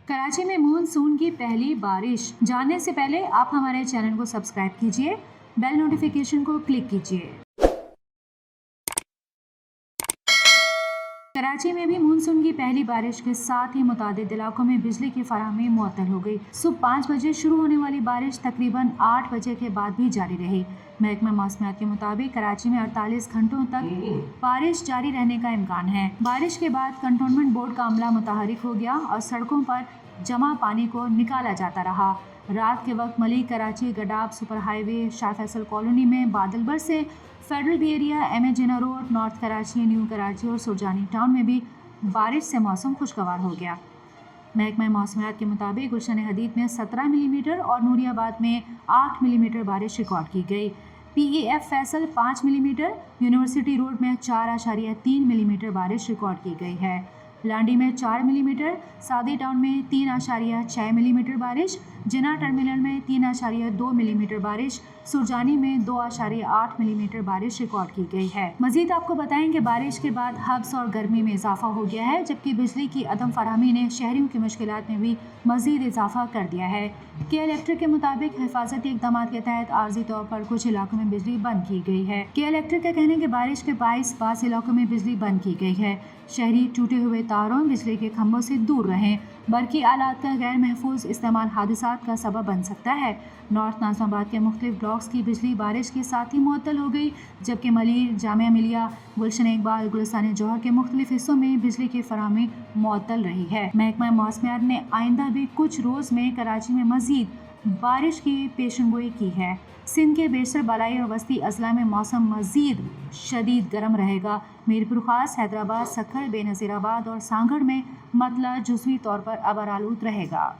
कराची में मानसून की पहली बारिश जानने से पहले आप हमारे चैनल को सब्सक्राइब कीजिए, बेल नोटिफिकेशन को क्लिक कीजिए। कराची में भी मानसून की पहली बारिश के साथ ही मुतादिद इलाकों में बिजली की फराहमी मुअत्तल हो गई। सुबह 5 बजे शुरू होने वाली बारिश तकरीबन 8 बजे के बाद भी जारी रही। महकमा मौसमियात के मुताबिक कराची में 48 घंटों तक बारिश जारी रहने का इम्कान है। बारिश के बाद कंटोनमेंट बोर्ड का अमला मुतहरिक हो गया और सड़कों पर जमा पानी को निकाला जाता रहा। रात के वक्त Malir Karachi Gadap super highway, Shah Faisal colony में बादल बरसे। Federal B area, M A Jinnah road, north Karachi, new Karachi और सुरजानी टाउन में भी बारिश से मौसम खुशगवार हो गया। महकमा मौसमियात के मुताबिक गुलशन हदीद में 17 मिलीमीटर और नूरियाबाद में 8 मिलीमीटर बारिश रिकॉर्ड की गई। PEF Faisal 5 millimetre, university road में 4.3 मिलीमीटर बारिश रिकॉर्ड की गई है। लांडी में 4 मिलीमीटर, सादी टाउन में 3.6 मिलीमीटर बारिश, जिना टर्मिनल में 3.2 मिलीमीटर बारिश, सुरजानी में 2.8 मिलीमीटर बारिश रिकॉर्ड की गई है। मजीद आपको बताएं कि बारिश के बाद हब्स और गर्मी में इजाफा हो गया है, जबकि बिजली की अदम फराहमी ने शहरियों की मुश्किलात में भी मजीद इजाफा कर दिया है। के इलेक्ट्रिक के मुताबिक हिफाजती इक़दाम के तहत आर्जी तौर पर कुछ इलाकों में बिजली बंद की गई है। के इलेक्ट्रिक का कहना है कि बारिश के बाइस बास इलाकों में बिजली बंद की गई है। शहरी टूटे हुए तारों, बिजली के खंभों से दूर रहें। बरकी आलात का गैर महफूज इस्तेमाल हादसात का सबब बन सकता है। नॉर्थ नाज़िमाबाद के मुख्तलिफ ब्लॉक्स की बिजली बारिश के साथ ही मुअत्तल हो गई, जबकि मलीर, जामिया मिलिया, गुलशन इकबाल, गुलिस्तान जौहर के मुख्तलिफ हिस्सों में बिजली की फराहमी मुअत्तल रही है। महकमा मौसमियात ने आइंदा भी कुछ रोज़ में कराची में मजीद बारिश की पेशनगोई की है। सिंध के बेशतर बलाई और वस्ती अजला में मौसम मजीद शदीद गर्म रहेगा। मीरपुर खास, हैदराबाद, सक्खर, बेनज़ीराबाद और सांगड़ में मतला जुज़वी तौर पर अबर आलूद रहेगा।